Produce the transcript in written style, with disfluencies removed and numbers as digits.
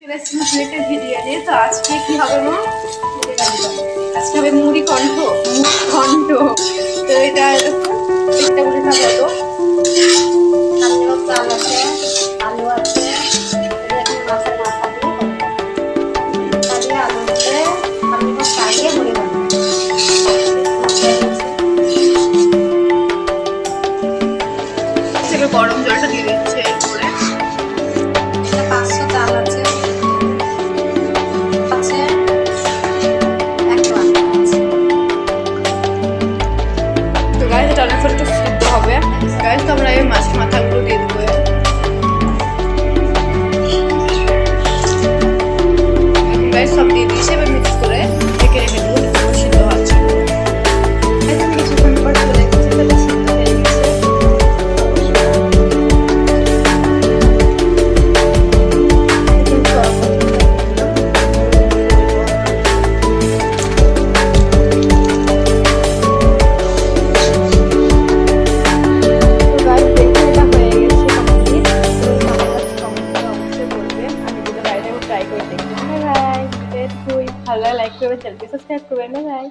Video নিয়ে তো আজকে কি হবে মা? আজকে হবে মুড়ি কণ্ঠ তো এটা একটা বলে বলো। চাল আছে, আলু আছে, মাছের মাথা দিয়ে আলু দিয়ে আলুটা সারিয়ে মুড়ি বানাবো। গরম জলটা দিয়ে দিচ্ছে এরপরে 500 চাল আছে, তো গাইস এটা অনেক একটু সিদ্ধ হবে। গাইস তো আমরা এই মাছের মাথাগুলো দিয়ে দেবো। গাইস সব দিয়ে দিয়েছি, এবার মিক্স করে ঢেকে রেখে দেবো সিদ্ধ হচ্ছে। কিছুক্ষণ পর চলে গেছে, তাহলে সিদ্ধ হয়ে গেছে। ভালো লাইক করবেন, চ্যানেলটি সাবস্ক্রাইব করবেন। বাই।